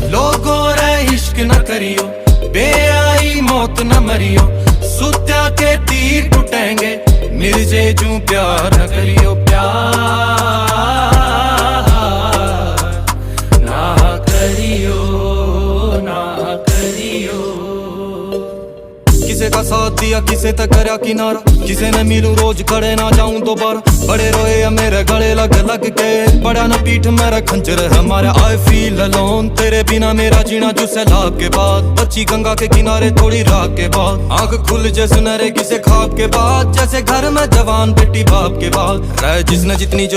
लोगों रे इश्क न करियो, बेआई मौत न मरियो, सुत्या के तीर टूटेंगे, मिर्जे जू प्यार न करियो, प्यार ना करियो, ना करियो। किसे का साथ दिया किसे तक करया किनारा, किसे ने मिलूं रोज खड़े ना जाऊं दोबारा, बड़े रोए या मेरे गले लग लग के, पड़ा न पीठ मेरा खंजर हमारा। आई फील अलोन, तेरे बिना मेरा जीना जो सैलाब के बाद, बच्ची गंगा के किनारे थोड़ी रात के बाद, आंख खुल जैसे सुनहरे किसे ख्वाब के बाद, जैसे घर में जवान बेटी बाप के बाद, रहे जिसने जितनी जो